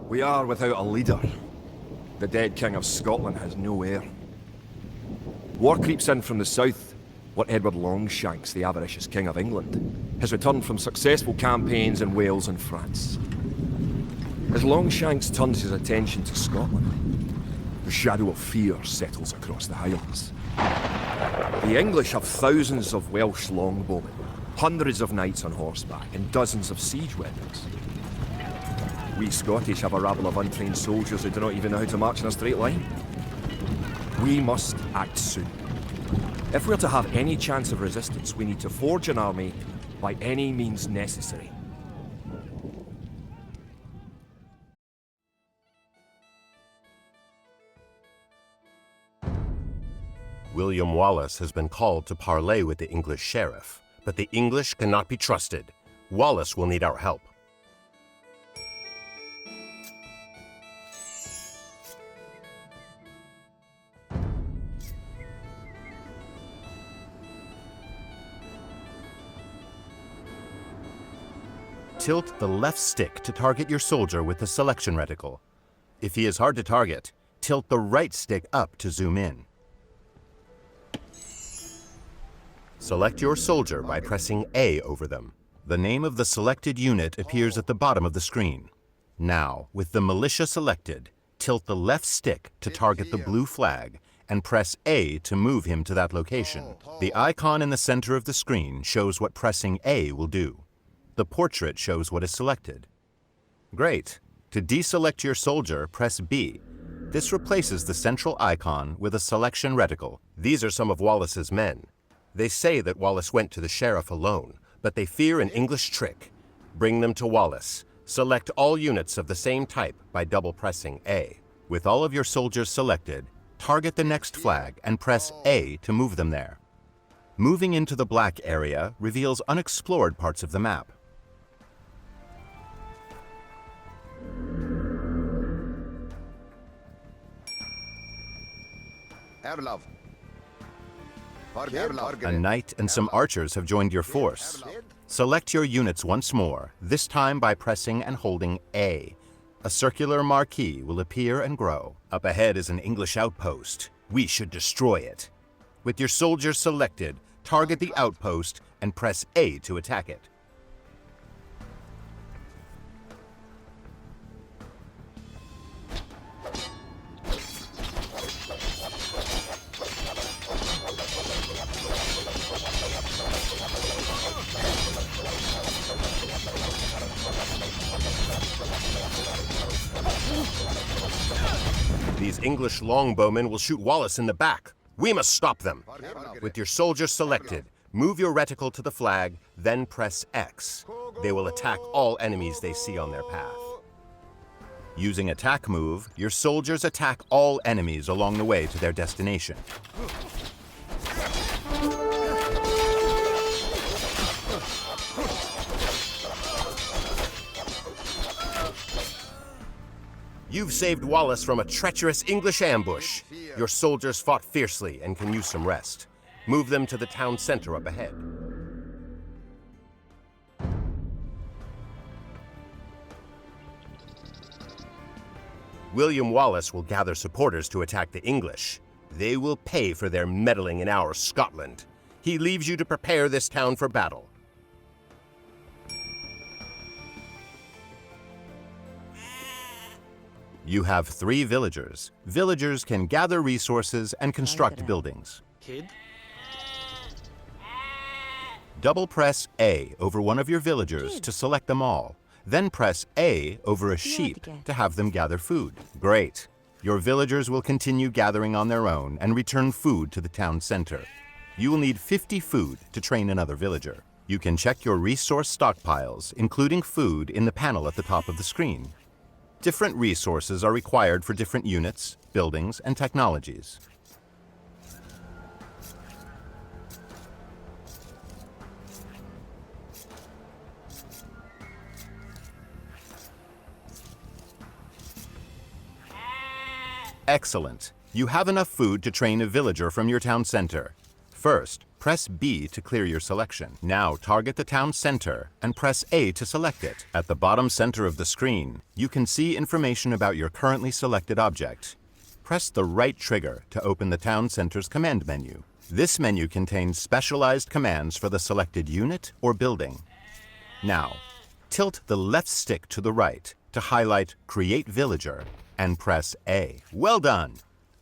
We are without a leader. The dead King of Scotland has no heir. War creeps in from the south, where Edward Longshanks, the avaricious King of England, has returned from successful campaigns in Wales and France. As Longshanks turns his attention to Scotland, the shadow of fear settles across the Highlands. The English have thousands of Welsh longbowmen, hundreds of knights on horseback, and dozens of siege weapons. We Scottish have a rabble of untrained soldiers who do not even know how to march in a straight line. We must act soon. If we're to have any chance of resistance, we need to forge an army by any means necessary. William Wallace has been called to parley with the English sheriff, but the English cannot be trusted. Wallace will need our help. Tilt the left stick to target your soldier with the selection reticle. If he is hard to target, tilt the right stick up to zoom in. Select your soldier by pressing A over them. The name of the selected unit appears at the bottom of the screen. Now, with the militia selected, tilt the left stick to target the blue flag and press A to move him to that location. The icon in the center of the screen shows what pressing A will do. The portrait shows what is selected. Great. To deselect your soldier, press B. This replaces the central icon with a selection reticle. These are some of Wallace's men. They say that Wallace went to the sheriff alone, but they fear an English trick. Bring them to Wallace. Select all units of the same type by double pressing A. With all of your soldiers selected, target the next flag and press A to move them there. Moving into the black area reveals unexplored parts of the map. A knight and some archers have joined your force. Select your units once more, this time by pressing and holding A. A circular marquee will appear and grow. Up ahead is an English outpost. We should destroy it. With your soldiers selected, target the outpost and press A to attack it. These English longbowmen will shoot Wallace in the back. We must stop them. With your soldiers selected, move your reticle to the flag, then press X. They will attack all enemies they see on their path. Using attack move, your soldiers attack all enemies along the way to their destination. You've saved Wallace from a treacherous English ambush. Your soldiers fought fiercely and can use some rest. Move them to the town center up ahead. William Wallace will gather supporters to attack the English. They will pay for their meddling in our Scotland. He leaves you to prepare this town for battle. You have 3 villagers. Villagers can gather resources and construct buildings. Kid? Double press A over one of your villagers to select them all. Then press A over a sheep to have them gather food. Great. Your villagers will continue gathering on their own and return food to the town center. You will need 50 food to train another villager. You can check your resource stockpiles, including food, in the panel at the top of the screen. Different resources are required for different units, buildings, and technologies. Excellent. You have enough food to train a villager from your town center. First, Press B to clear your selection. Now target the town center and press A to select it. At the bottom center of the screen, you can see information about your currently selected object. Press the right trigger to open the town center's command menu. This menu contains specialized commands for the selected unit or building. Now, tilt the left stick to the right to highlight Create Villager and press A. Well done!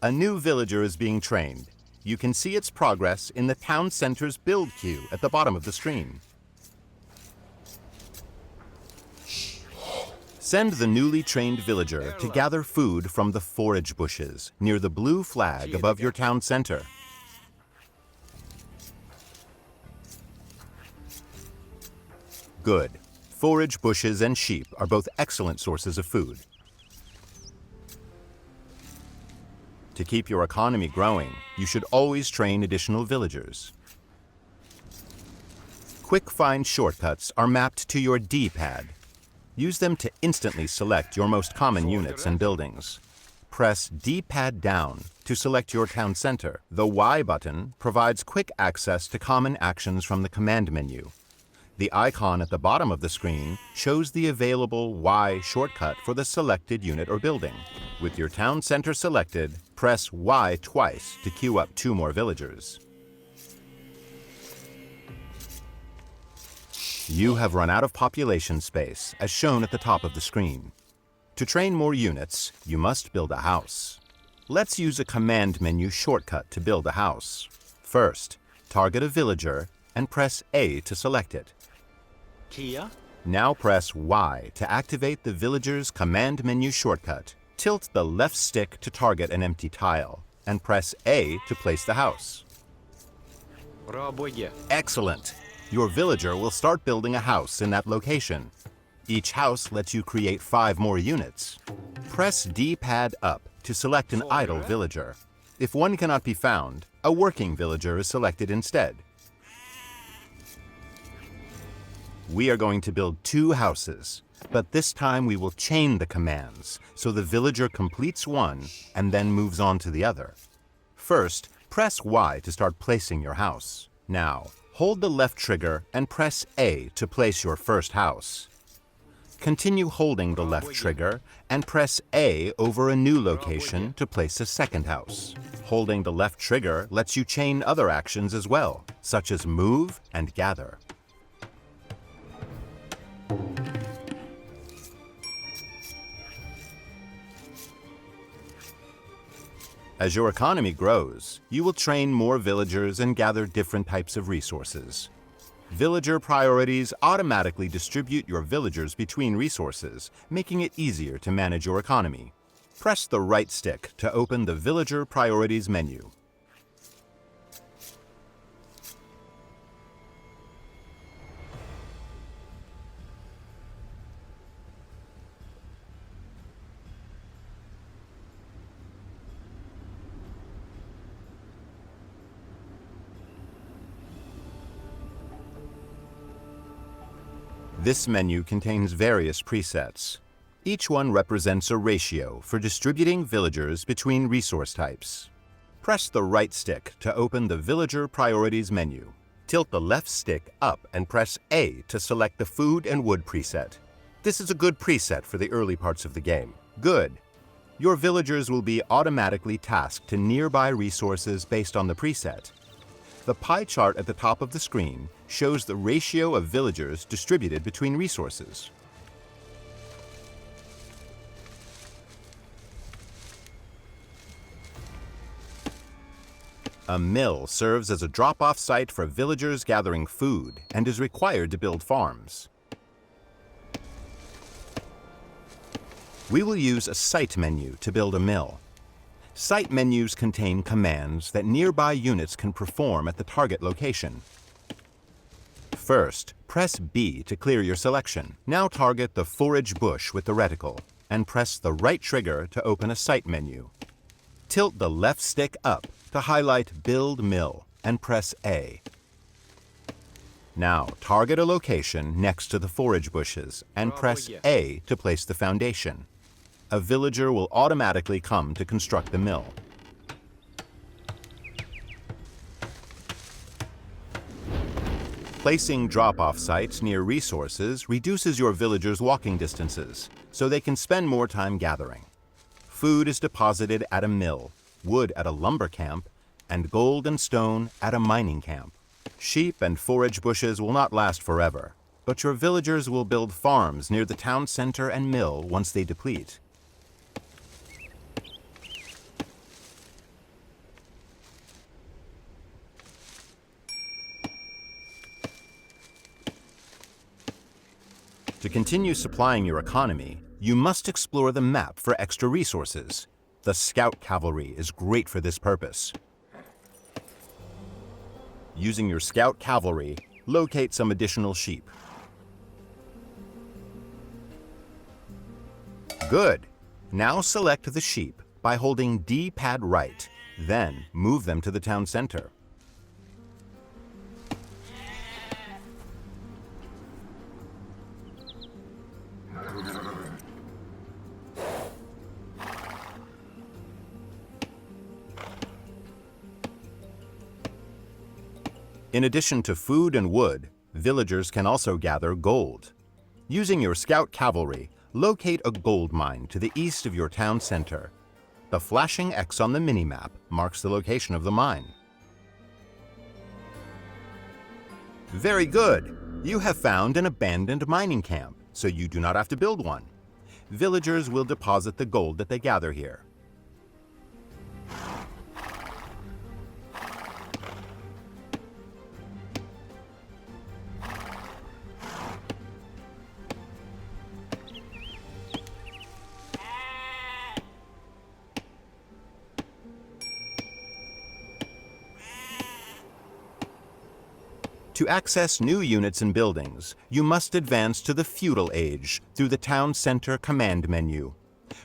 A new villager is being trained. You can see its progress in the town center's build queue at the bottom of the screen. Send the newly trained villager to gather food from the forage bushes near the blue flag above your town center. Good. Forage bushes and sheep are both excellent sources of food. To keep your economy growing, you should always train additional villagers. Quick find shortcuts are mapped to your D-pad. Use them to instantly select your most common units and buildings. Press D-pad down to select your town center. The Y button provides quick access to common actions from the command menu. The icon at the bottom of the screen shows the available Y shortcut for the selected unit or building. With your town center selected, press Y twice to queue up 2 more villagers. You have run out of population space, as shown at the top of the screen. To train more units, you must build a house. Let's use a command menu shortcut to build a house. First, target a villager and press A to select it. Kia? Now press Y to activate the villager's command menu shortcut. Tilt the left stick to target an empty tile and press A to place the house. Excellent! Your villager will start building a house in that location. Each house lets you create 5 more units. Press D-pad up to select an idle villager. If one cannot be found, a working villager is selected instead. We are going to build 2 houses, but this time we will chain the commands, so the villager completes one and then moves on to the other. First, press Y to start placing your house. Now, hold the left trigger and press A to place your first house. Continue holding the left trigger and press A over a new location to place a second house. Holding the left trigger lets you chain other actions as well, such as move and gather. As your economy grows, you will train more villagers and gather different types of resources. Villager priorities automatically distribute your villagers between resources, making it easier to manage your economy. Press the right stick to open the Villager Priorities menu. This menu contains various presets. Each one represents a ratio for distributing villagers between resource types. Press the right stick to open the Villager Priorities menu. Tilt the left stick up and press A to select the Food and Wood preset. This is a good preset for the early parts of the game. Good. Your villagers will be automatically tasked to nearby resources based on the preset. The pie chart at the top of the screen shows the ratio of villagers distributed between resources. A mill serves as a drop-off site for villagers gathering food and is required to build farms. We will use a site menu to build a mill. Site menus contain commands that nearby units can perform at the target location. First, press B to clear your selection. Now target the forage bush with the reticle and press the right trigger to open a site menu. Tilt the left stick up to highlight Build Mill and press A. Now target a location next to the forage bushes and press A to place the foundation. A villager will automatically come to construct the mill. Placing drop-off sites near resources reduces your villagers' walking distances, so they can spend more time gathering. Food is deposited at a mill, wood at a lumber camp, and gold and stone at a mining camp. Sheep and forage bushes will not last forever, but your villagers will build farms near the town center and mill once they deplete. To continue supplying your economy, you must explore the map for extra resources. The scout cavalry is great for this purpose. Using your scout cavalry, locate some additional sheep. Good. Now select the sheep by holding D-pad right, then move them to the town center. In addition to food and wood, villagers can also gather gold. Using your scout cavalry, locate a gold mine to the east of your town center. The flashing X on the minimap marks the location of the mine. Very good! You have found an abandoned mining camp, so you do not have to build one. Villagers will deposit the gold that they gather here. To access new units and buildings, you must advance to the feudal age through the town center command menu.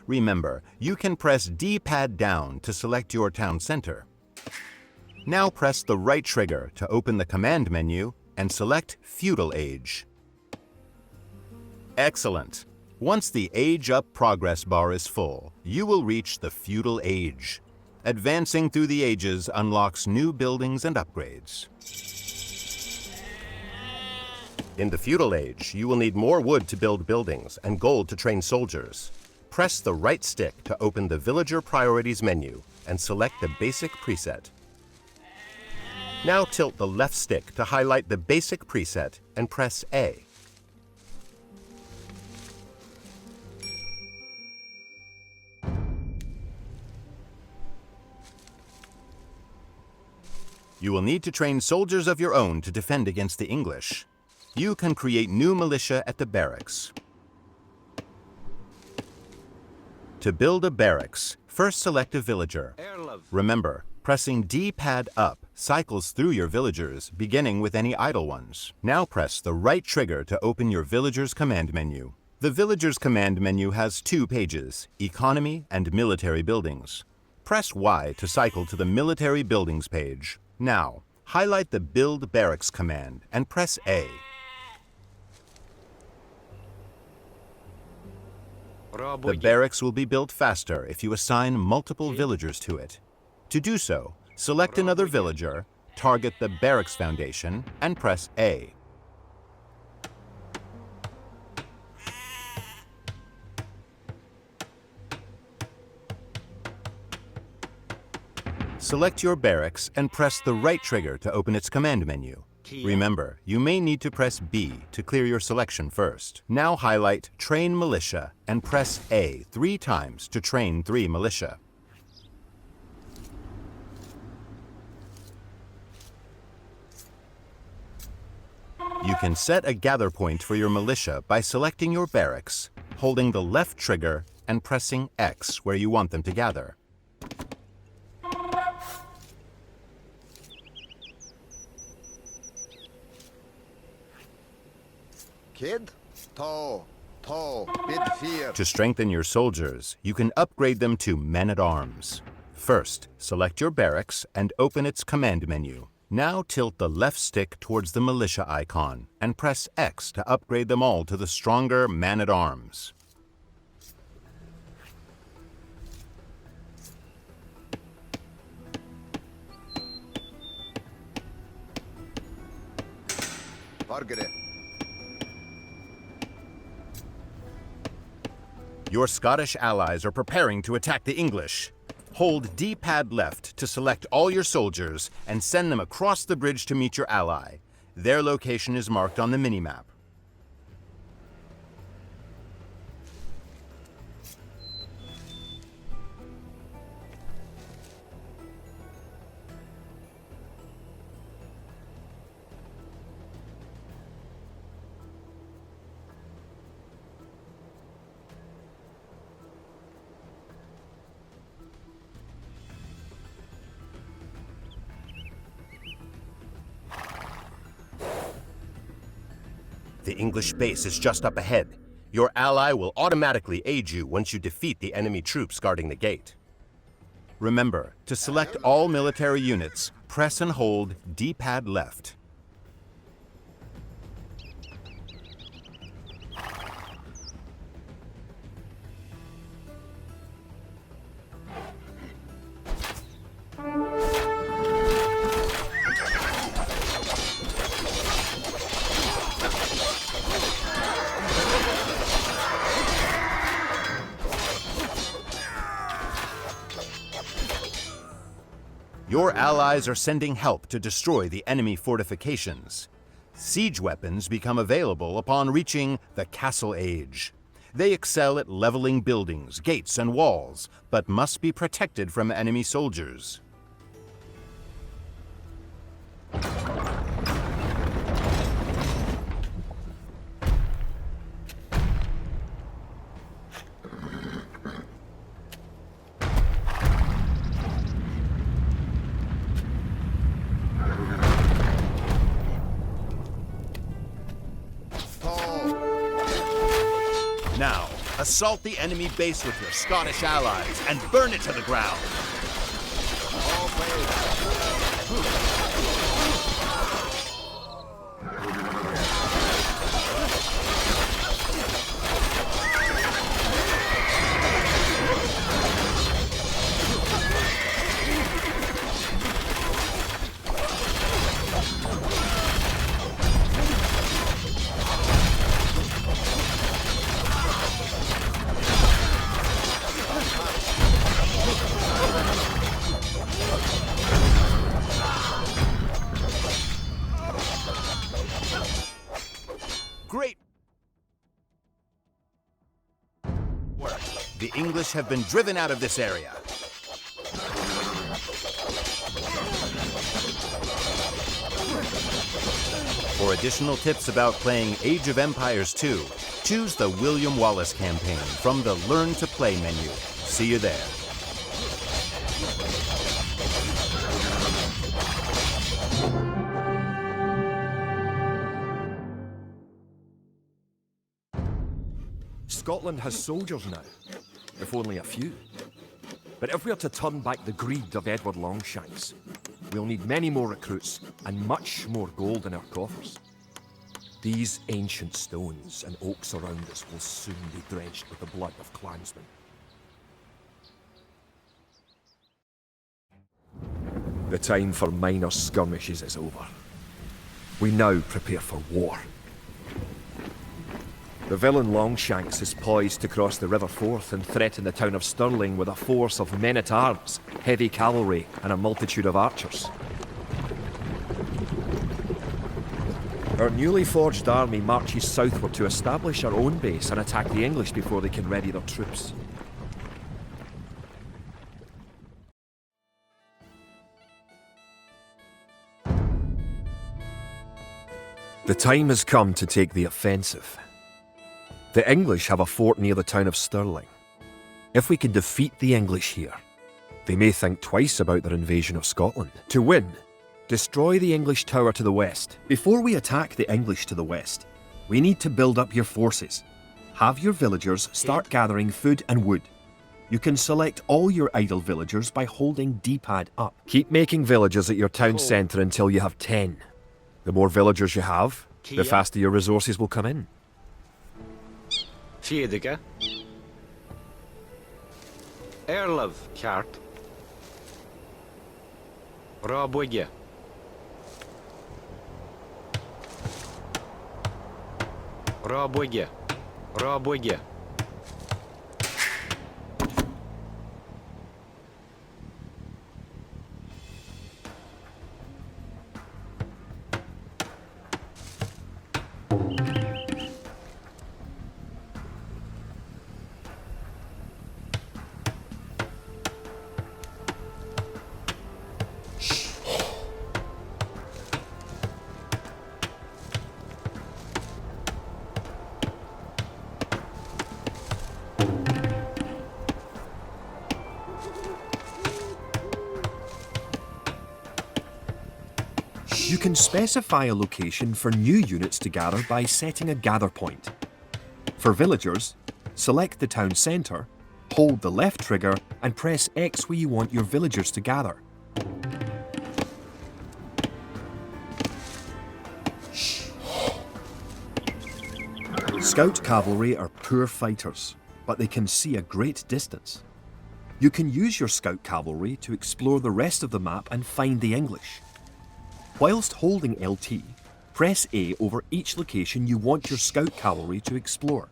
Remember, you can press D-pad down to select your town center. Now press the right trigger to open the command menu and select feudal age. Excellent! Once the Age Up progress bar is full, you will reach the feudal age. Advancing through the ages unlocks new buildings and upgrades. In the feudal age, you will need more wood to build buildings and gold to train soldiers. Press the right stick to open the Villager Priorities menu and select the basic preset. Now tilt the left stick to highlight the basic preset and press A. You will need to train soldiers of your own to defend against the English. You can create new militia at the barracks. To build a barracks, first select a villager. Remember, pressing D-pad up cycles through your villagers, beginning with any idle ones. Now press the right trigger to open your villager's command menu. The villager's command menu has two pages, Economy and Military Buildings. Press Y to cycle to the Military Buildings page. Now, highlight the Build Barracks command and press A. The barracks will be built faster if you assign multiple villagers to it. To do so, select another villager, target the barracks foundation, and press A. Select your barracks and press the right trigger to open its command menu. Remember, you may need to press B to clear your selection first. Now highlight Train Militia and press A 3 times to train 3 militia. You can set a gather point for your militia by selecting your barracks, holding the left trigger, and pressing X where you want them to gather. To strengthen your soldiers, you can upgrade them to men-at-arms. First, select your barracks and open its command menu. Now tilt the left stick towards the militia icon and press X to upgrade them all to the stronger man-at-arms. Margaret. Your Scottish allies are preparing to attack the English. Hold D-pad left to select all your soldiers and send them across the bridge to meet your ally. Their location is marked on the minimap. The English base is just up ahead. Your ally will automatically aid you once you defeat the enemy troops guarding the gate. Remember, to select all military units, press and hold D-pad left. Your allies are sending help to destroy the enemy fortifications. Siege weapons become available upon reaching the Castle Age. They excel at leveling buildings, gates, and walls, but must be protected from enemy soldiers. Now, assault the enemy base with your Scottish allies and burn it to the ground. Great work. The English have been driven out of this area. For additional tips about playing Age of Empires 2, choose the William Wallace campaign from the Learn to Play menu. See you there. Scotland has soldiers now, if only a few. But if we are to turn back the greed of Edward Longshanks, we'll need many more recruits and much more gold in our coffers. These ancient stones and oaks around us will soon be drenched with the blood of clansmen. The time for minor skirmishes is over. We now prepare for war. The villain Longshanks is poised to cross the River Forth and threaten the town of Stirling with a force of men-at-arms, heavy cavalry, and a multitude of archers. Our newly forged army marches southward to establish our own base and attack the English before they can ready their troops. The time has come to take the offensive. The English have a fort near the town of Stirling. If we can defeat the English here, they may think twice about their invasion of Scotland. To win, destroy the English tower to the west. Before we attack the English to the west, we need to build up your forces. Have your villagers start gathering food and wood. You can select all your idle villagers by holding D-pad up. Keep making villages at your town centre until you have 10. The more villagers you have, the faster your resources will come in. Fiedige. Erlov Kart. Rabwige. Рабоге. Рабоге. You can specify a location for new units to gather by setting a gather point. For villagers, select the town centre, hold the left trigger and press X where you want your villagers to gather. Scout cavalry are poor fighters, but they can see a great distance. You can use your scout cavalry to explore the rest of the map and find the English. Whilst holding LT, press A over each location you want your scout cavalry to explore.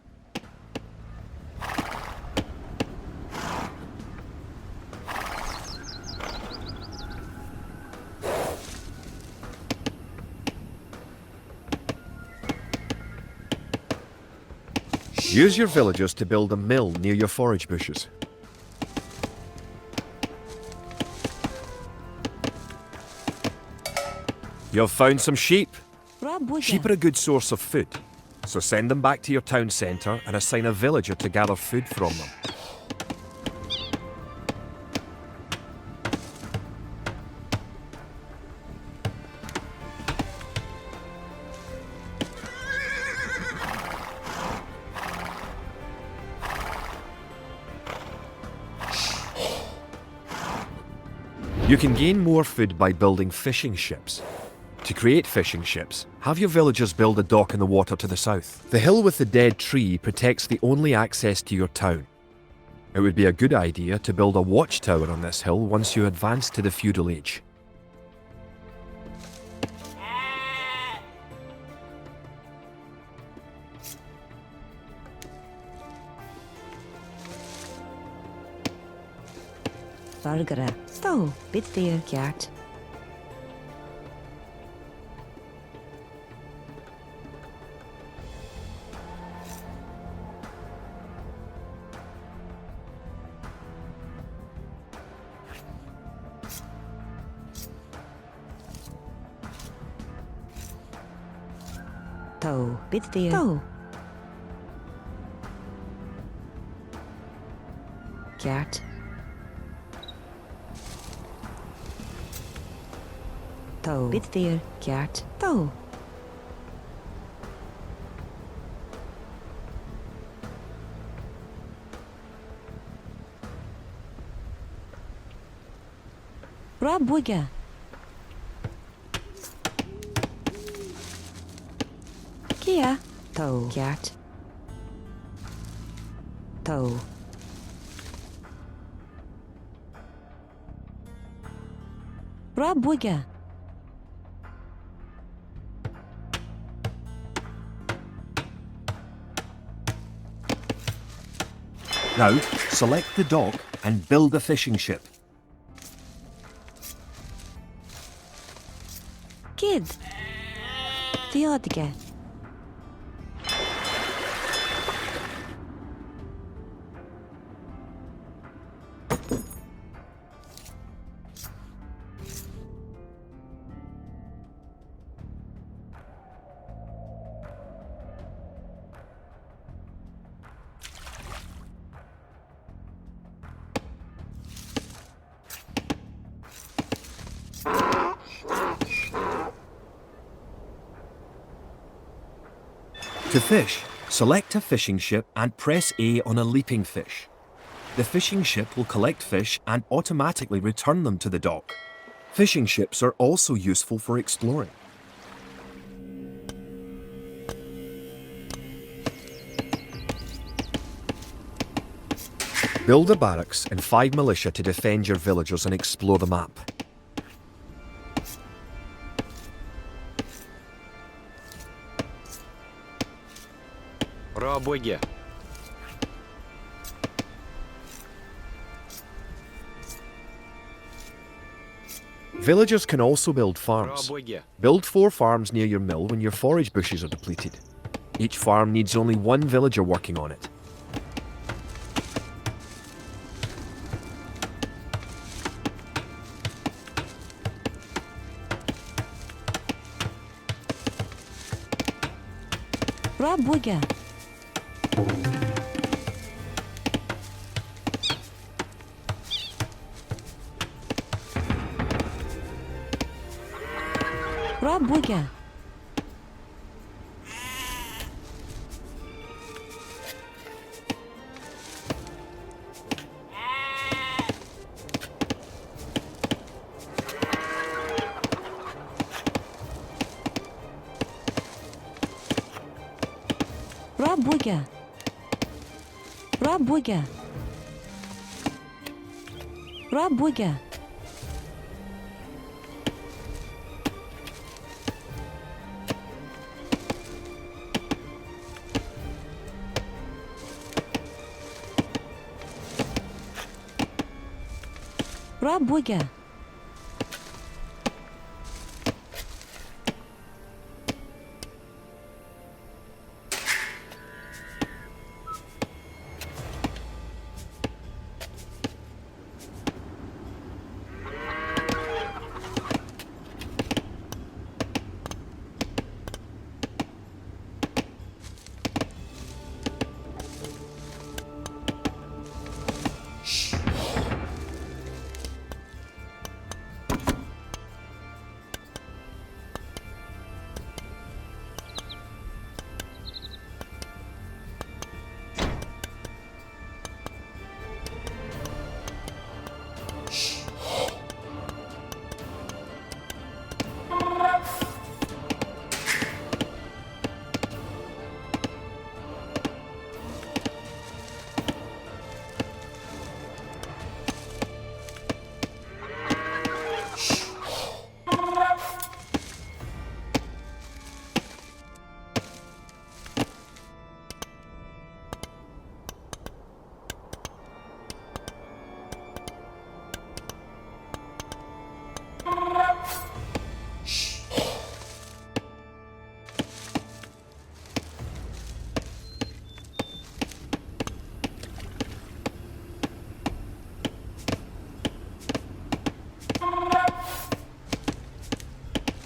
Use your villagers to build a mill near your forage bushes. You've found some sheep. Sheep are a good source of food, so send them back to your town centre and assign a villager to gather food from them. You can gain more food by building fishing ships. To create fishing ships, have your villagers build a dock in the water to the south. The hill with the dead tree protects the only access to your town. It would be a good idea to build a watchtower on this hill once you advance to the feudal age. Vargara. Sto, bit there, Gert. To, bit there. To. Gert. To. Bit there, Gert. To. Rabuga. Kia. To. Gert. To. Rabuga. Now, select the dock and build a fishing ship. Kid. Theodiga. To fish, select a fishing ship and press A on a leaping fish. The fishing ship will collect fish and automatically return them to the dock. Fishing ships are also useful for exploring. Build a barracks and 5 militia to defend your villagers and explore the map. Rabwege. Villagers can also build farms. Rabwege. Build 4 farms near your mill when your forage bushes are depleted. Each farm needs only 1 villager working on it. Rabwege. Rabwege. Rabwege. Rabwege. Rabwege. Rabwege.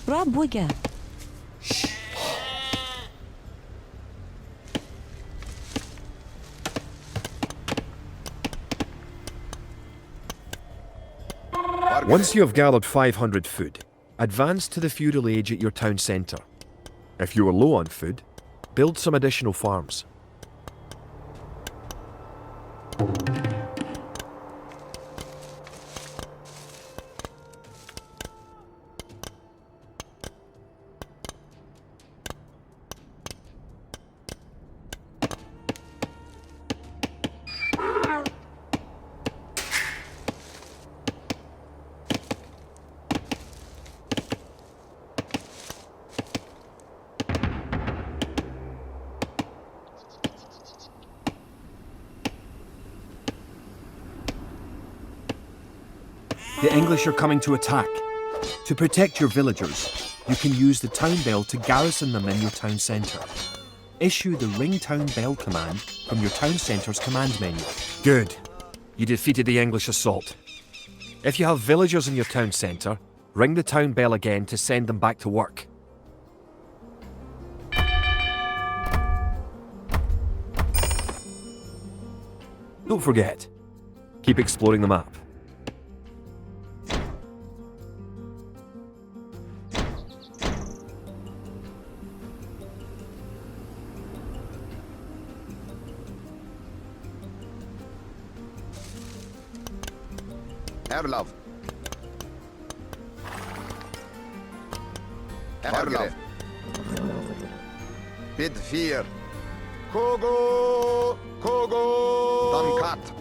Rabwege. Once you have gathered 500 food, advance to the feudal age at your town centre. If you are low on food, build some additional farms. The English are coming to attack. To protect your villagers, you can use the town bell to garrison them in your town centre. Issue the ring town bell command from your town centre's command menu. Good. You defeated the English assault. If you have villagers in your town centre, ring the town bell again to send them back to work. Don't forget, keep exploring the map. Herlav. Herlav. Bid 4. Kogo! Kogo! Dankat.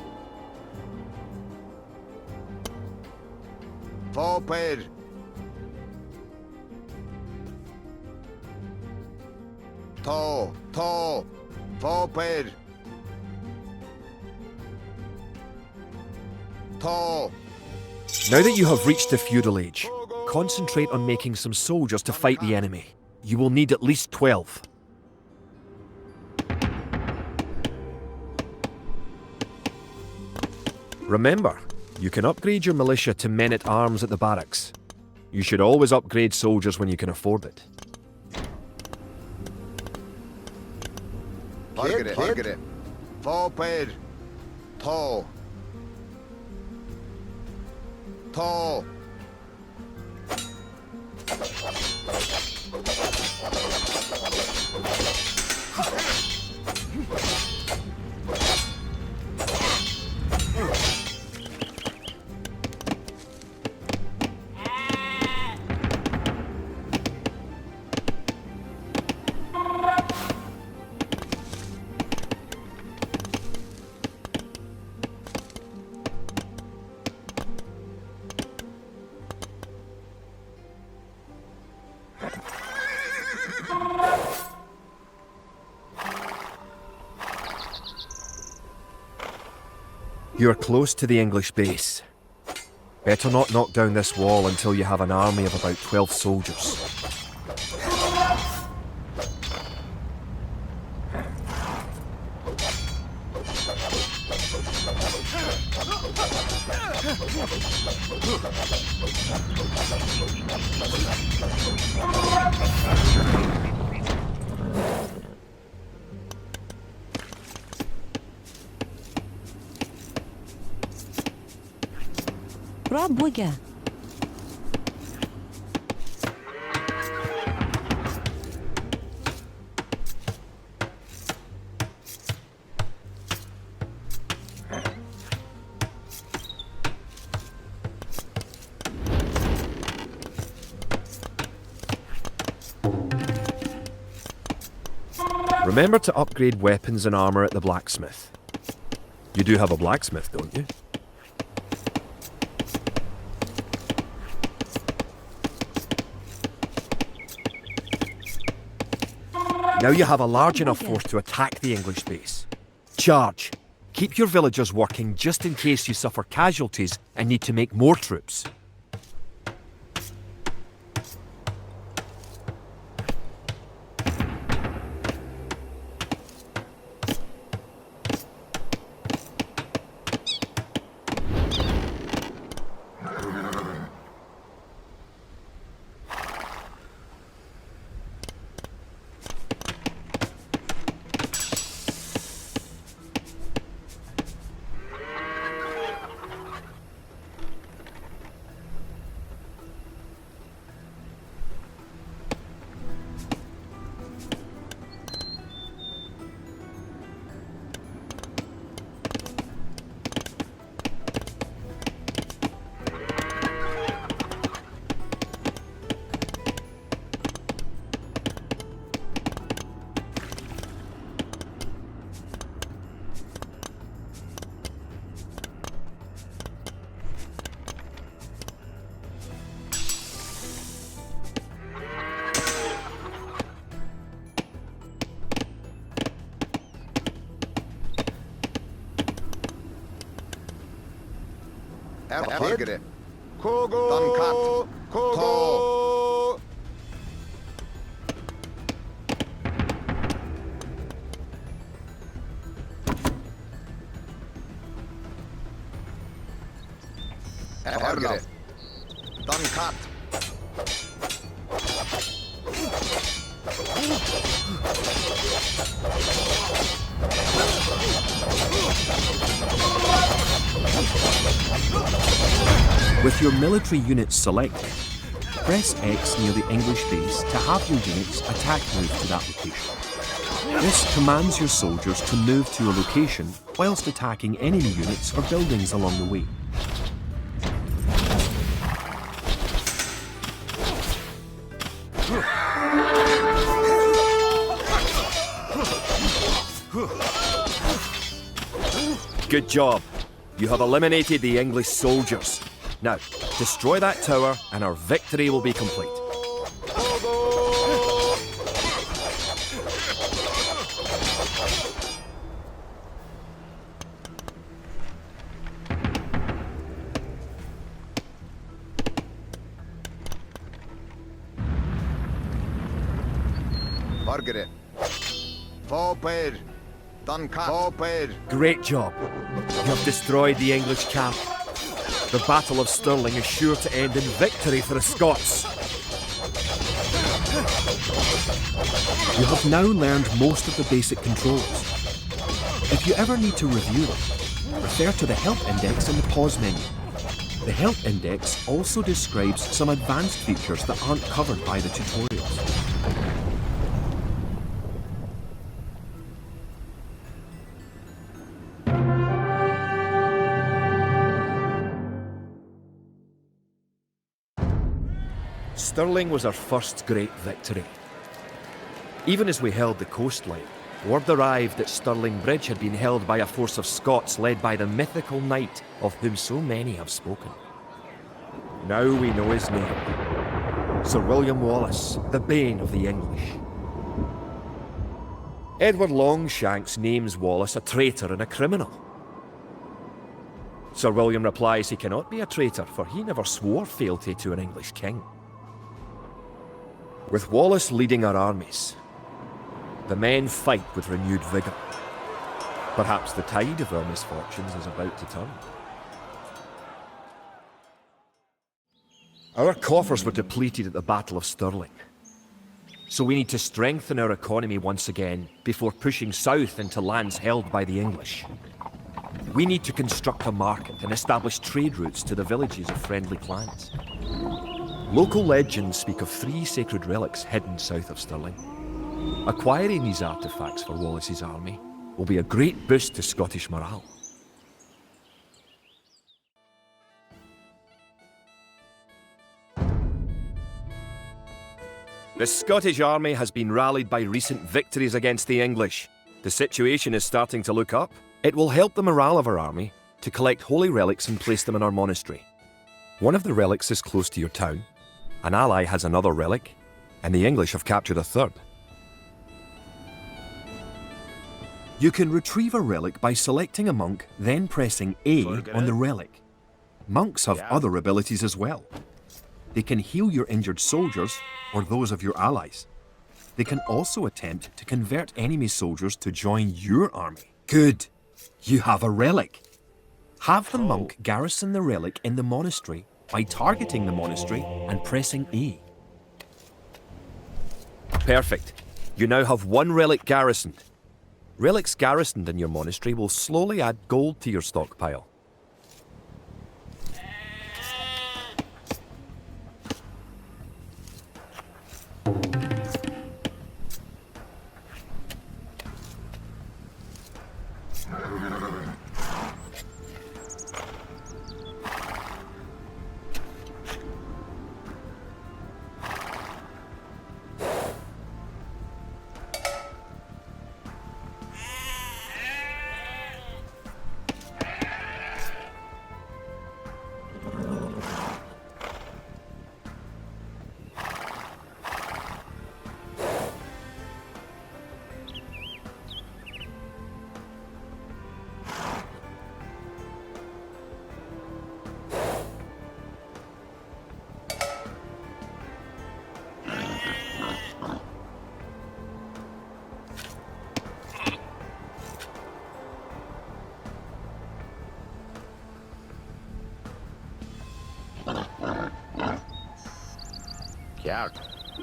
Toper. To. Forward. Tall. Now that you have reached the feudal age, concentrate on making some soldiers to fight the enemy. You will need at least 12. Remember, you can upgrade your militia to men-at-arms at the barracks. You should always upgrade soldiers when you can afford it. Target it. Forward. Tall. Tall. You are close to the English base. Better not knock down this wall until you have an army of about 12 soldiers. Rob Wigger. Remember to upgrade weapons and armor at the blacksmith. You do have a blacksmith, don't you? Now you have a large enough force to attack the English base. Charge! Keep your villagers working just in case you suffer casualties and need to make more troops. Target it. Kogo. Kogo. Target it. Done cut. With your military units selected, press X near the English base to have your units attack move to that location. This commands your soldiers to move to a location whilst attacking enemy units or buildings along the way. Good job. You have eliminated the English soldiers. Now, destroy that tower and our victory will be complete. Kogo. Margaret. Forward. Dunkirk. Forward. Great job. You have destroyed the English camp. The Battle of Stirling is sure to end in victory for the Scots. You have now learned most of the basic controls. If you ever need to review them, refer to the Help Index in the pause menu. The Help Index also describes some advanced features that aren't covered by the tutorials. Stirling was our first great victory. Even as we held the coastline, word arrived that Stirling Bridge had been held by a force of Scots led by the mythical knight of whom so many have spoken. Now we know his name. Sir William Wallace, the Bane of the English. Edward Longshanks names Wallace a traitor and a criminal. Sir William replies he cannot be a traitor, for he never swore fealty to an English king. With Wallace leading our armies, the men fight with renewed vigour. Perhaps the tide of our misfortunes is about to turn. Our coffers were depleted at the Battle of Stirling, so we need to strengthen our economy once again before pushing south into lands held by the English. We need to construct a market and establish trade routes to the villages of friendly clans. Local legends speak of 3 sacred relics hidden south of Stirling. Acquiring these artefacts for Wallace's army will be a great boost to Scottish morale. The Scottish army has been rallied by recent victories against the English. The situation is starting to look up. It will help the morale of our army to collect holy relics and place them in our monastery. One of the relics is close to your town. An ally has another relic, and the English have captured a third. You can retrieve a relic by selecting a monk, then pressing A on the relic. Monks have other abilities as well. They can heal your injured soldiers or those of your allies. They can also attempt to convert enemy soldiers to join your army. Good! You have a relic. Have the monk garrison the relic in the monastery by targeting the monastery and pressing A. Perfect. You now have 1 relic garrisoned. Relics garrisoned in your monastery will slowly add gold to your stockpile.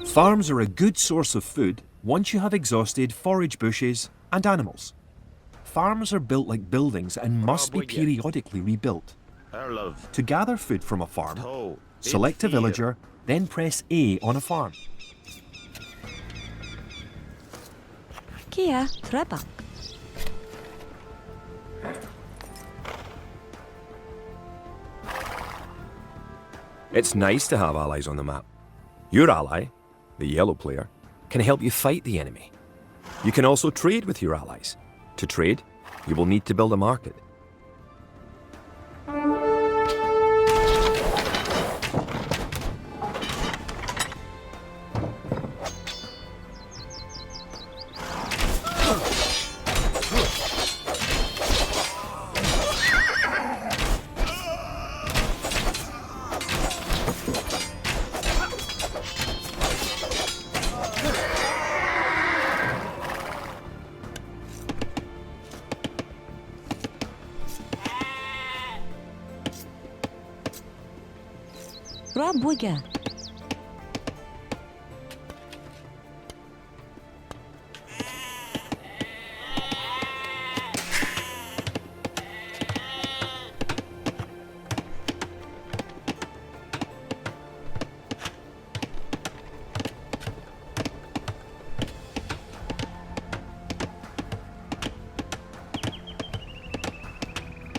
Farms are a good source of food once you have exhausted forage bushes and animals. Farms are built like buildings and must be periodically rebuilt. To gather food from a farm, select a villager, then press A on a farm. Kia Trebak. It's nice to have allies on the map. Your ally, the yellow player, can help you fight the enemy. You can also trade with your allies. To trade, you will need to build a market. Rabwiga.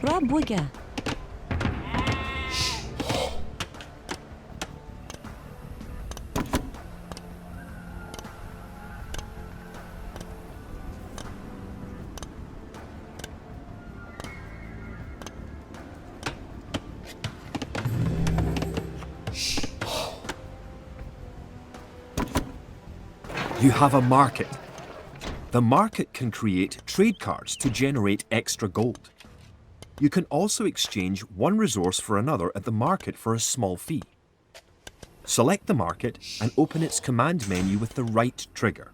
Rabwiga. You have a market. The market can create trade cards to generate extra gold. You can also exchange one resource for another at the market for a small fee. Select the market and open its command menu with the right trigger.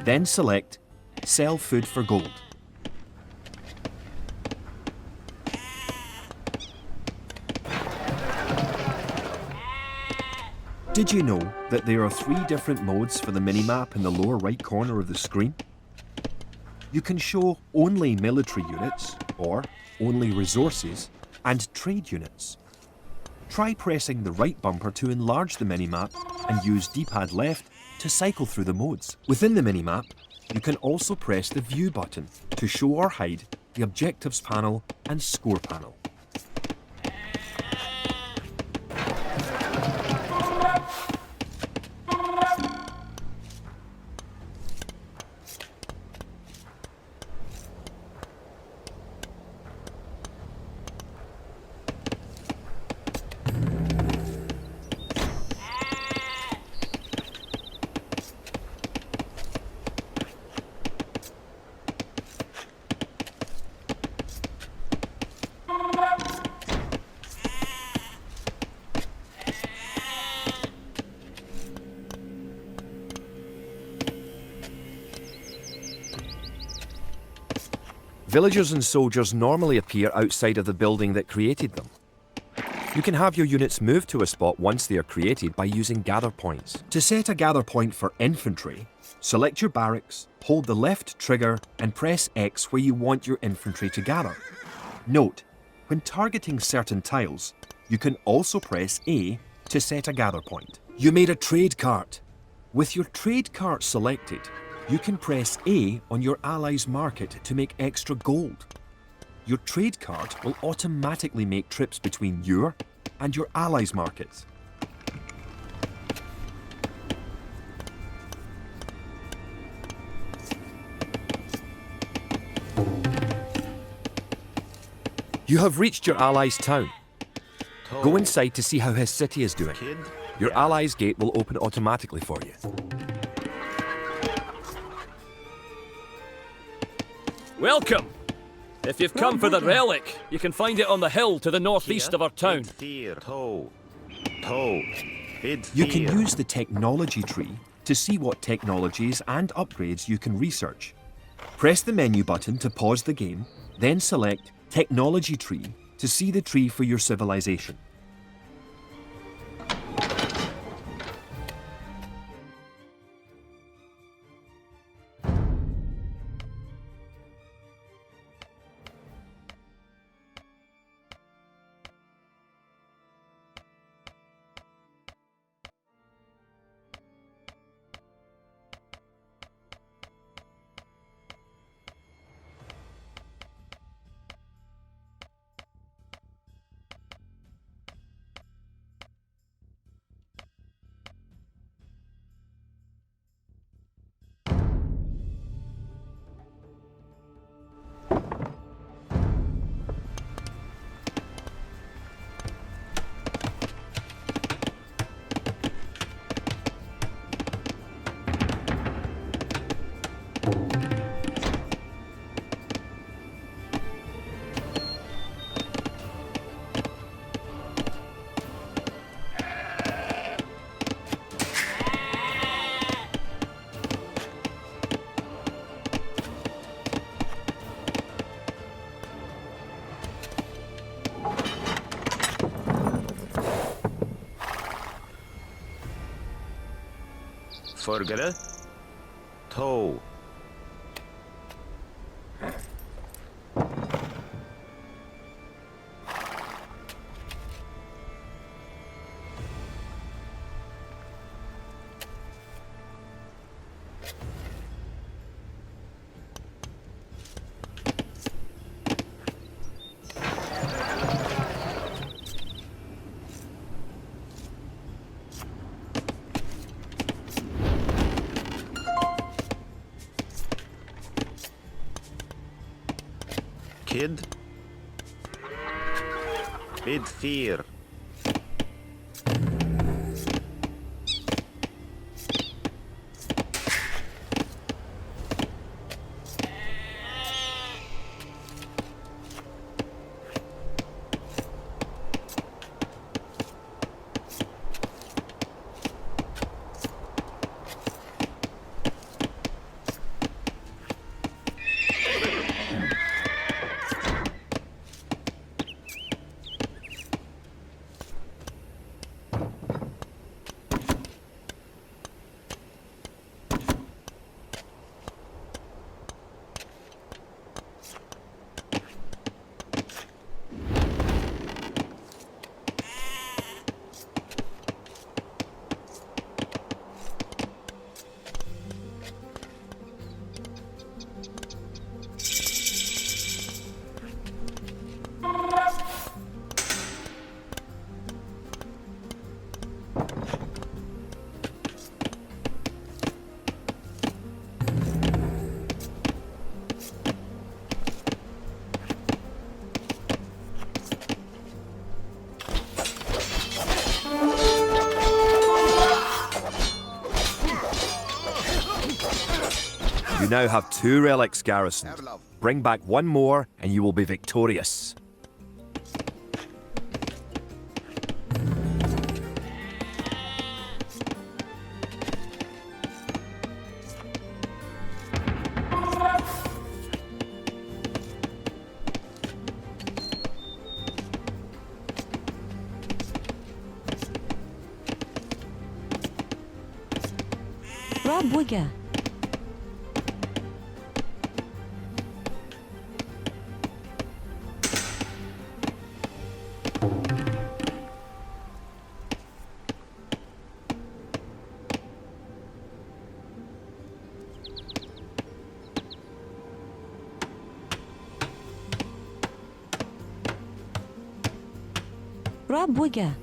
Then select Sell Food for Gold. Did you know that there are 3 different modes for the minimap in the lower right corner of the screen? You can show only military units, or only resources, and trade units. Try pressing the right bumper to enlarge the minimap and use D-pad left to cycle through the modes. Within the minimap, you can also press the View button to show or hide the Objectives panel and Score panel. Villagers and soldiers normally appear outside of the building that created them. You can have your units move to a spot once they are created by using gather points. To set a gather point for infantry, select your barracks, hold the left trigger and press X where you want your infantry to gather. Note, when targeting certain tiles, you can also press A to set a gather point. You made a trade cart. With your trade cart selected, you can press A on your ally's market to make extra gold. Your trade cart will automatically make trips between your and your ally's markets. You have reached your ally's town. Go inside to see how his city is doing. Your ally's gate will open automatically for you. Welcome! If you've come for the relic, you can find it on the hill to the northeast of our town. You can use the technology tree to see what technologies and upgrades you can research. Press the menu button to pause the game, then select Technology Tree to see the tree for your civilization. Forgere. Toe. Kid. Bid fear. You now have 2 relics garrisoned. Bring back 1 more and you will be victorious. Rob Wigger. Rob Wigger.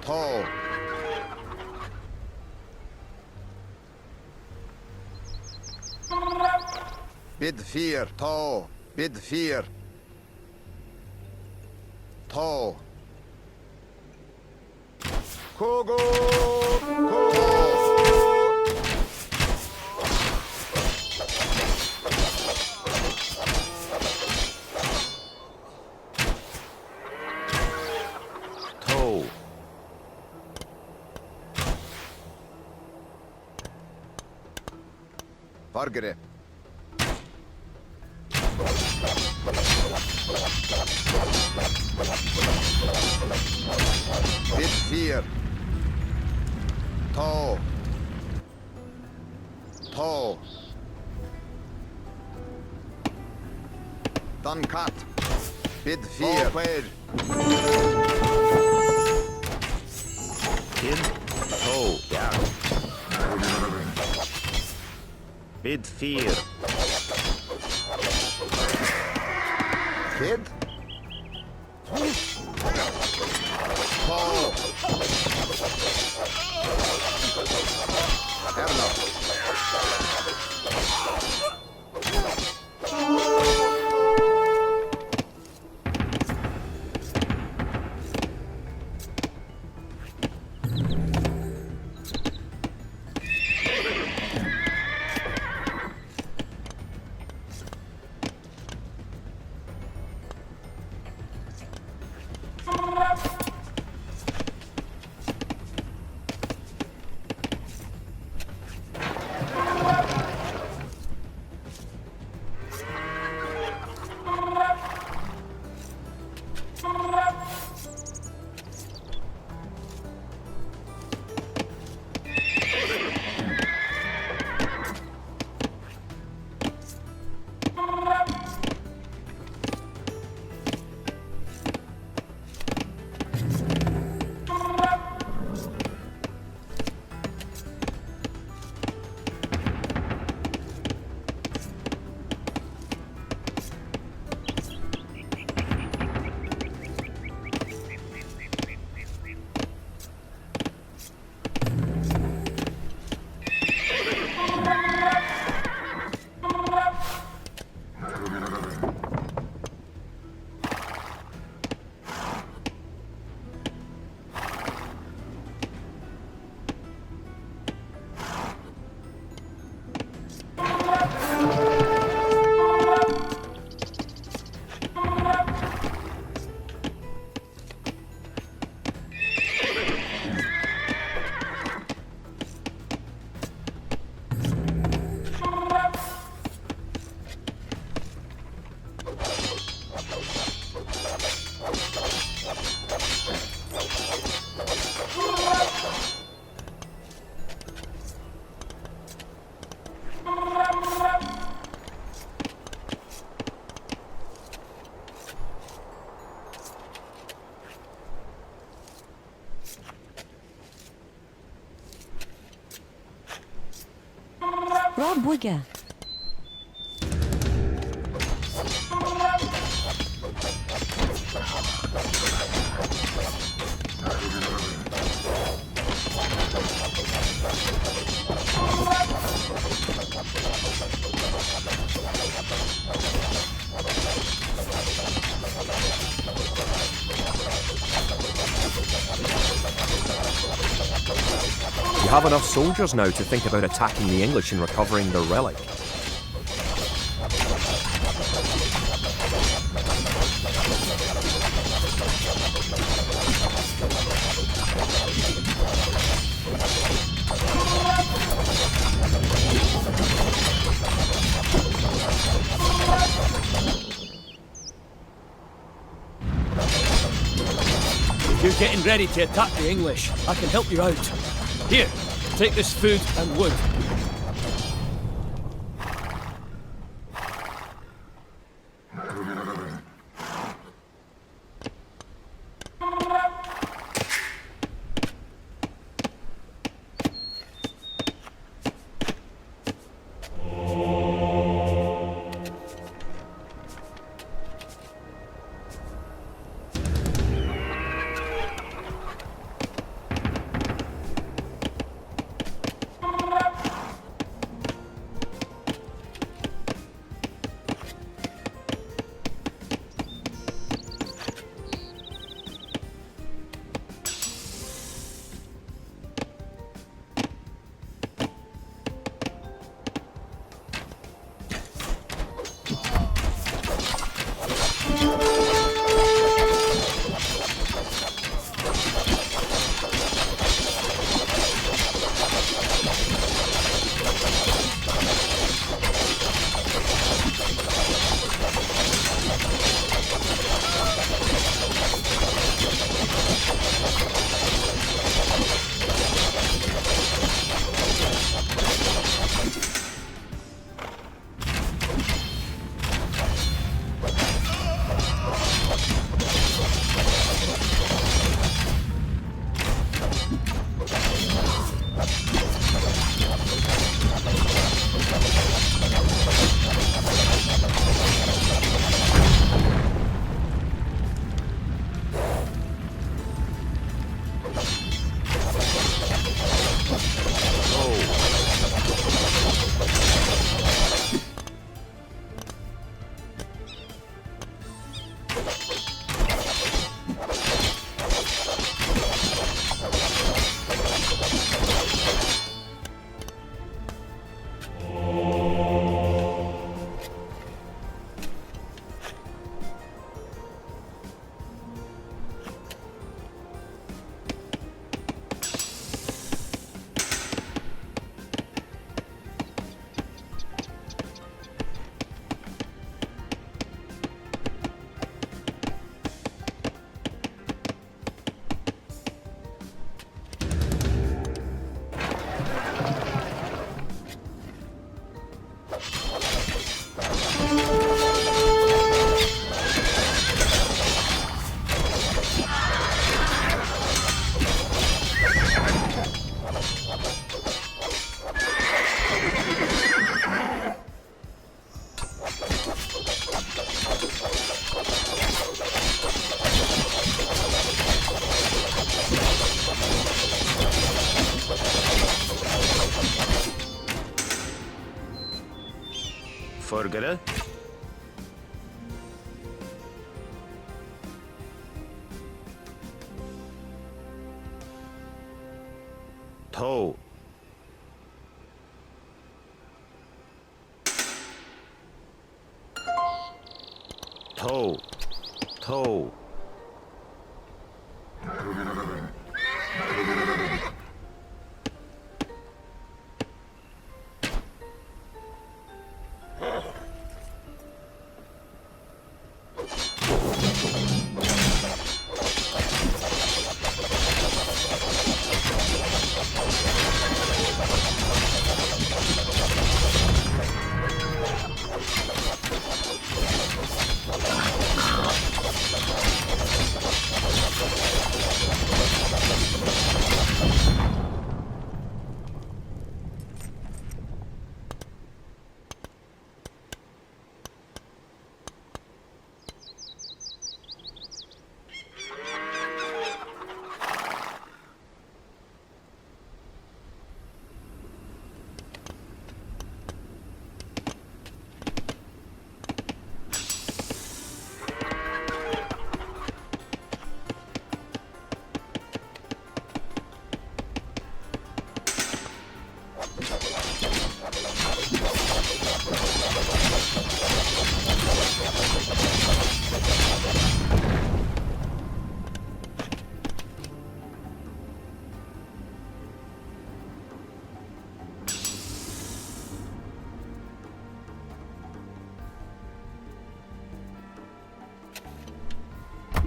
Toe. Bid 4. Toe. Bid 4. Toe. Kogo. Kogo. Toe. Fargere. Bid 4. Toe. Toe. Dan kat. Bid 4. Kid. Toe. Ja. Bid 4. Kid. Toe. Erno. Rob Wigger. You have enough soldiers now to think about attacking the English and recovering their relic. If you're getting ready to attack the English, I can help you out. Here, take this food and wood. Burgere. Toe. Toe. Toe.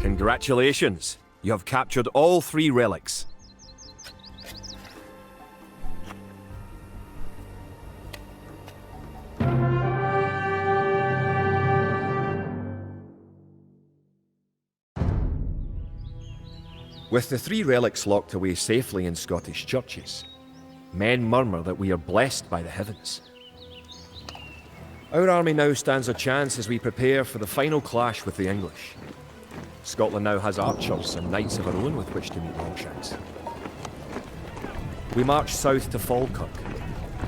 Congratulations! You have captured all 3 relics. With the 3 relics locked away safely in Scottish churches, men murmur that we are blessed by the heavens. Our army now stands a chance as we prepare for the final clash with the English. Scotland now has archers and knights of our own with which to meet Longshanks. We march south to Falkirk,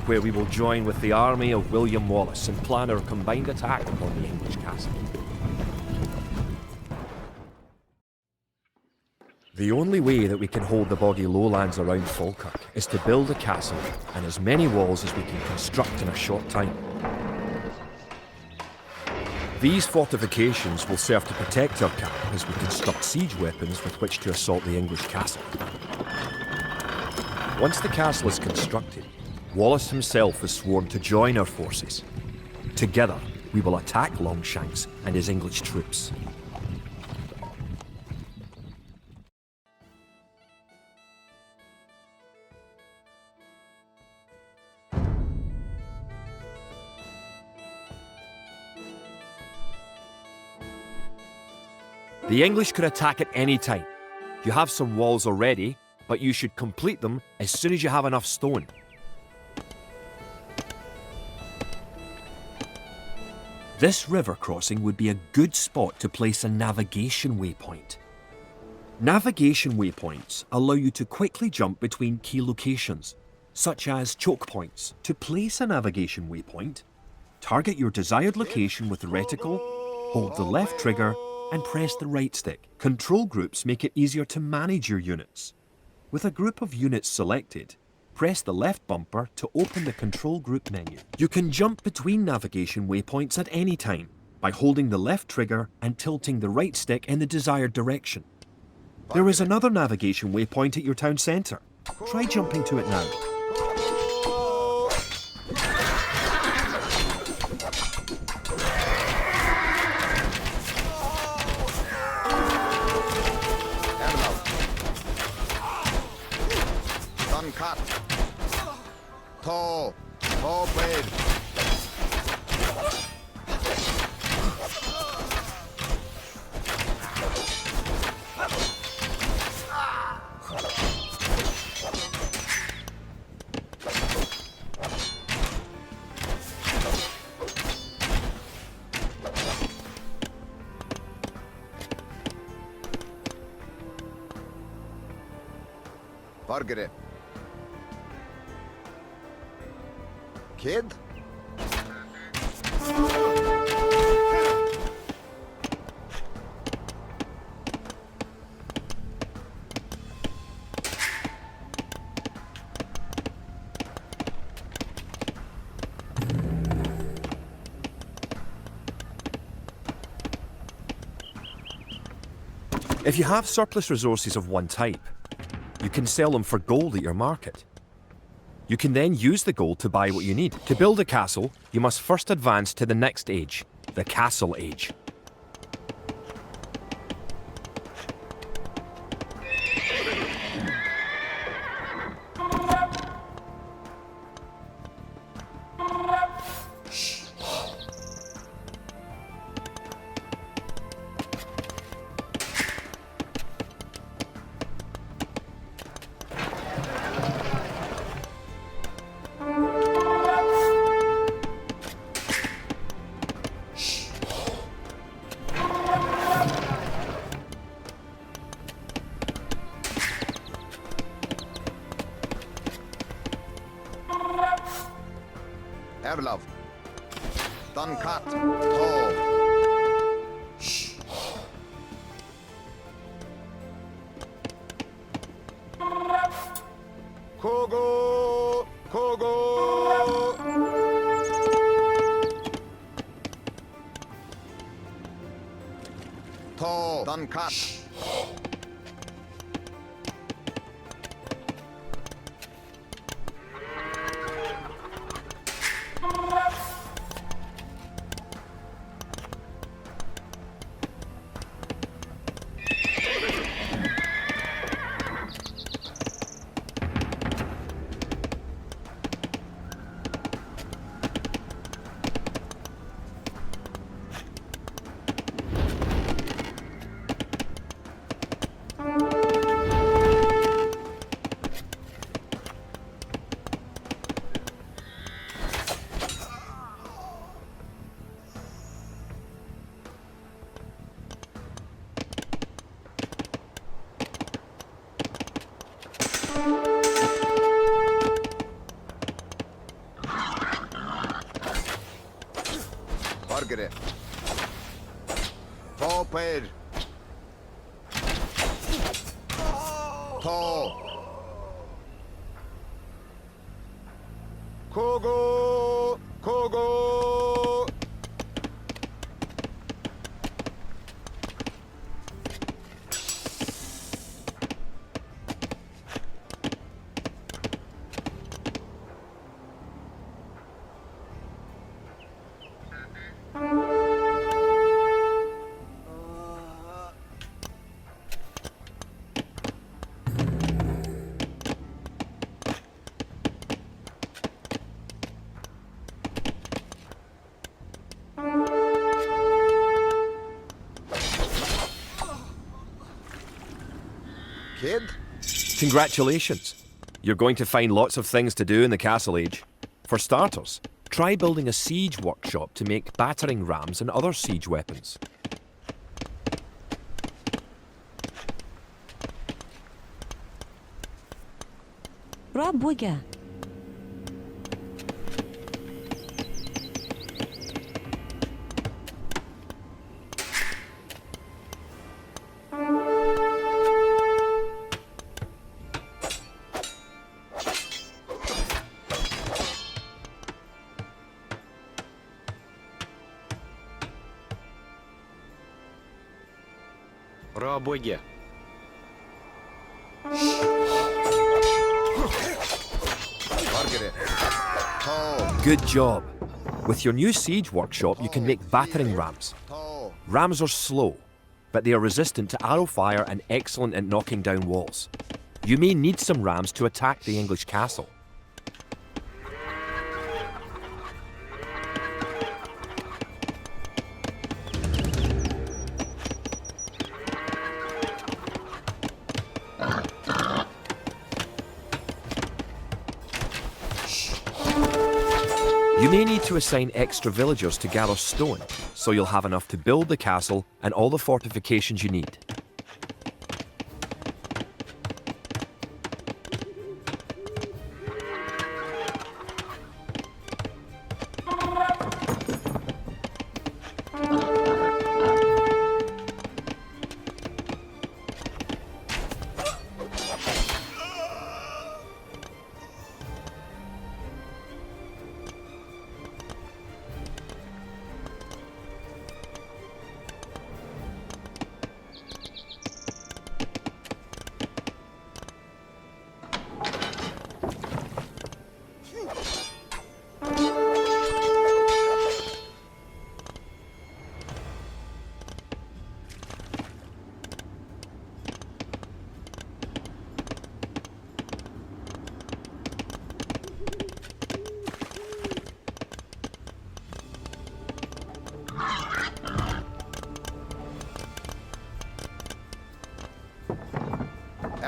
where we will join with the army of William Wallace and plan our combined attack upon the English castle. The only way that we can hold the boggy lowlands around Falkirk is to build a castle and as many walls as we can construct in a short time. These fortifications will serve to protect our camp as we construct siege weapons with which to assault the English castle. Once the castle is constructed, Wallace himself has sworn to join our forces. Together, we will attack Longshanks and his English troops. The English could attack at any time. You have some walls already, but you should complete them as soon as you have enough stone. This river crossing would be a good spot to place a navigation waypoint. Navigation waypoints allow you to quickly jump between key locations, such as choke points. To place a navigation waypoint, target your desired location with the reticle, hold the left trigger, and press the right stick. Control groups make it easier to manage your units. With a group of units selected, press the left bumper to open the control group menu. You can jump between navigation waypoints at any time by holding the left trigger and tilting the right stick in the desired direction. There is another navigation waypoint at your town centre. Try jumping to it now. Cut. Toe. Toe blade. Forget it. Kid? If you have surplus resources of one type, you can sell them for gold at your market. You can then use the gold to buy what you need. To build a castle, you must first advance to the next age, the Castle Age. Erlov. Duncat. Tall. Kogo. Kogo. Tall. Duncat. Margaret. Tall pair. Tall. Kogo. Kogo. Kid? Congratulations! You're going to find lots of things to do in the Castle Age. For starters, try building a siege workshop to make battering rams and other siege weapons. Rabwiga. Рабоге. Margaret. Tall. Good job! With your new siege workshop, you can make battering rams. Tall. Rams are slow, but they are resistant to arrow fire and excellent at knocking down walls. You may need some rams to attack the English castle. You may need to assign extra villagers to gather stone, so you'll have enough to build the castle and all the fortifications you need.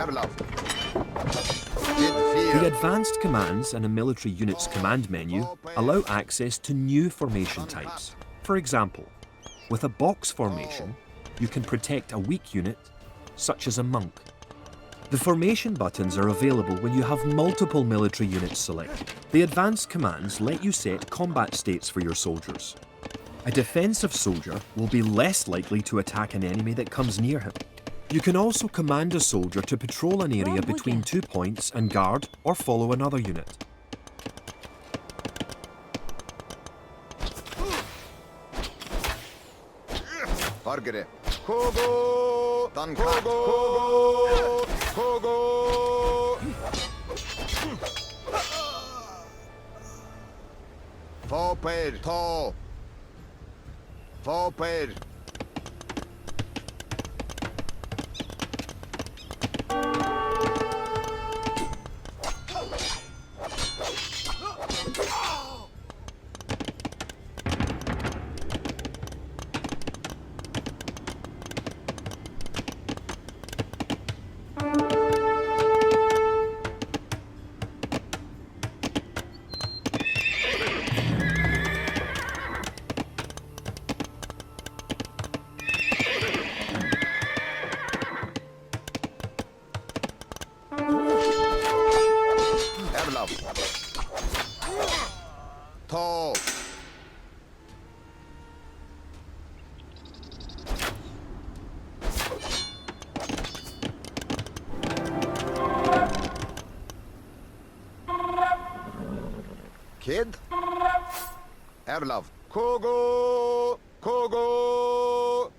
Erlaf. The advanced commands in a military unit's command menu allow access to new formation types. For example, with a box formation, you can protect a weak unit, such as a monk. The formation buttons are available when you have multiple military units selected. The advanced commands let you set combat states for your soldiers. A defensive soldier will be less likely to attack an enemy that comes near him. You can also command a soldier to patrol an area between 2 points and guard or follow another unit. Fargere. Kogo! Dankat! Kogo! Kogo! Forped! To! Forped! To! Kid? Erlov. Kogo! Kogo!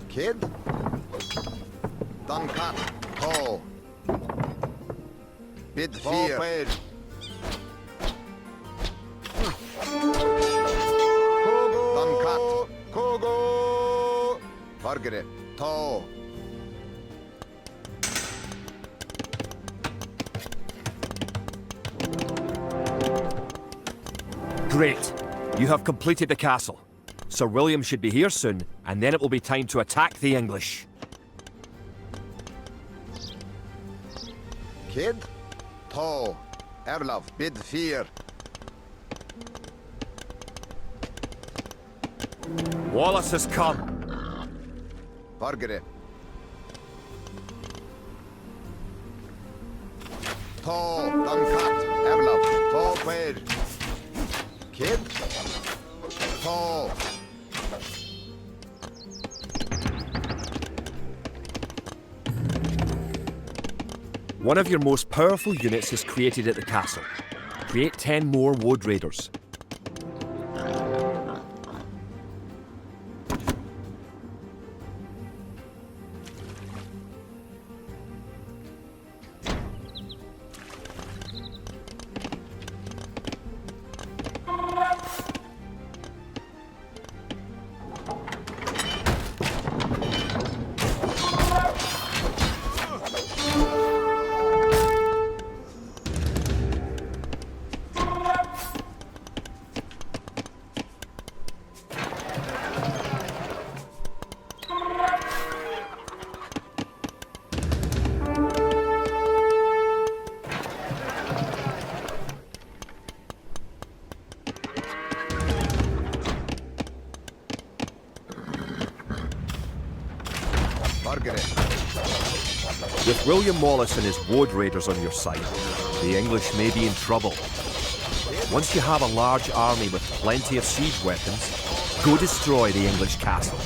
Kid? Dankat. To! Bid fear. Kogo! Dankat. Kogo! Fargere. To! Great. You have completed the castle. Sir William should be here soon, and then it will be time to attack the English. Kid? To! Erlov. Bid fear. Wallace has come. Fargere. To! Dankat. Erlov. Forped. Kid? To! One of your most powerful units is created at the castle. Create 10 more Woad Raiders. With William Wallace and his Woad Raiders on your side, the English may be in trouble. Once you have a large army with plenty of siege weapons, go destroy the English castle.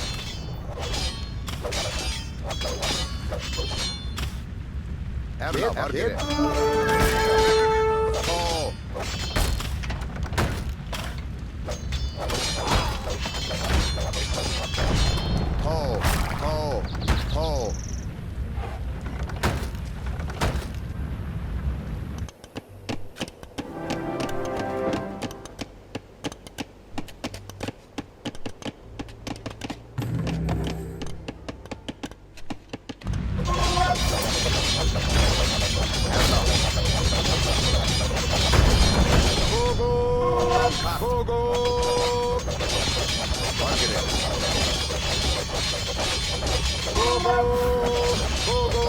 Kogo! Margaret. Kogo! Kogo!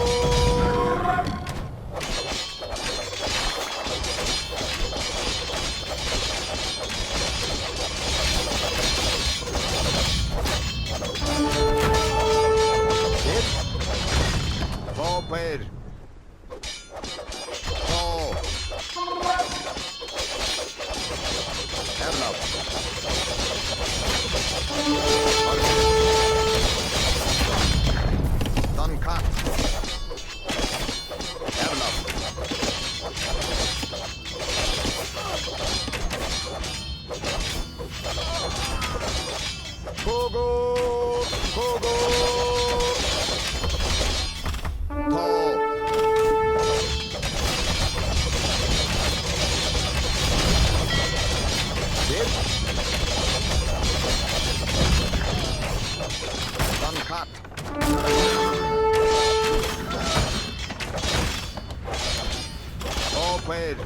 Forward. Fall. Hello. Done cut. Hello. Kogo! Kogo! Tall. Did. Done cut. All played.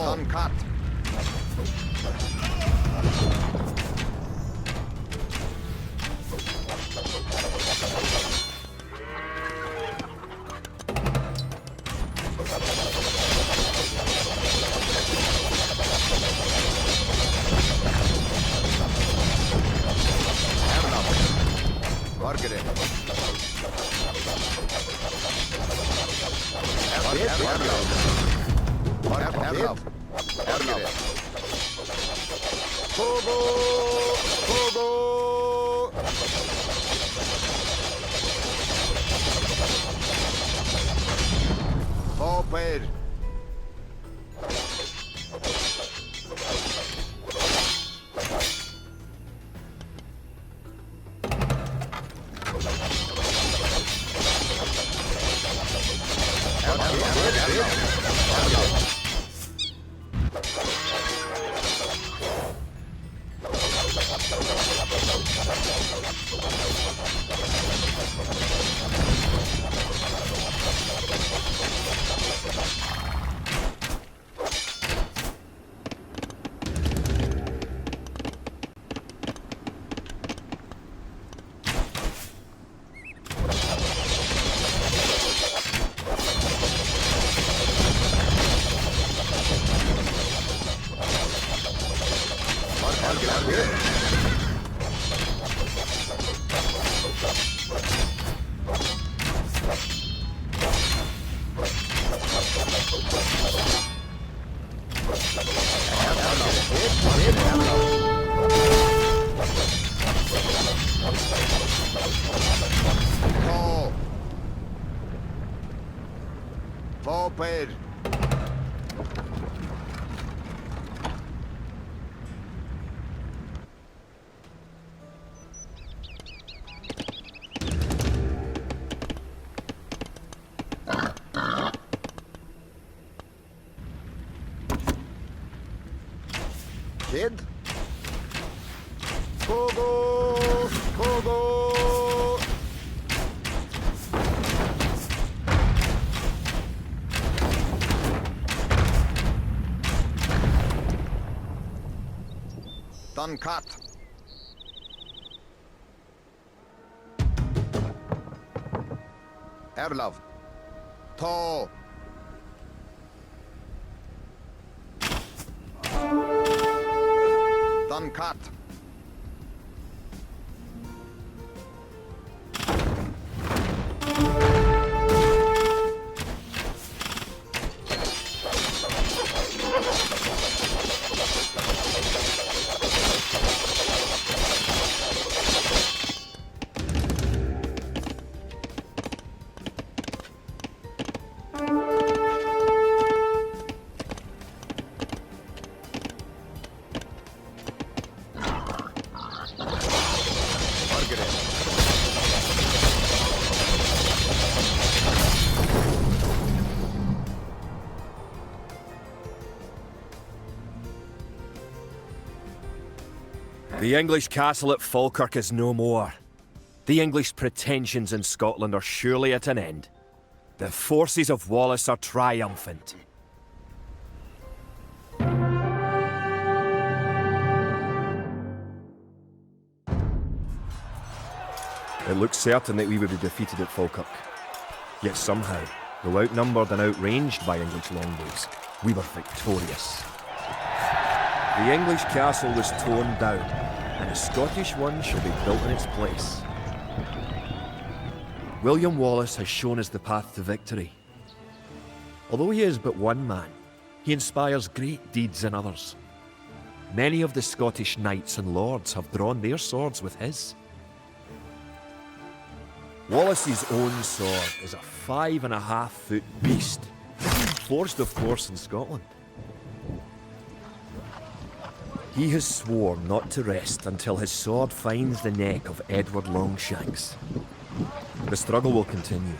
Uncut. Margaret. Kogo! Kogo! Forward. Forward. Kid. Kogo! Kogo! Done cut. Erlov. Tall. cart. The English castle at Falkirk is no more. The English pretensions in Scotland are surely at an end. The forces of Wallace are triumphant. It looked certain that we would be defeated at Falkirk. Yet somehow, though outnumbered and outranged by English longbows, we were victorious. The English castle was torn down, and a Scottish one shall be built in its place. William Wallace has shown us the path to victory. Although he is but one man, he inspires great deeds in others. Many of the Scottish knights and lords have drawn their swords with his. Wallace's own sword is a 5.5-foot beast, forged of course in Scotland. He has sworn not to rest until his sword finds the neck of Edward Longshanks. The struggle will continue,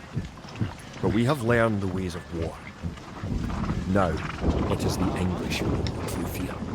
but we have learned the ways of war. Now, it is the English who will be true fear.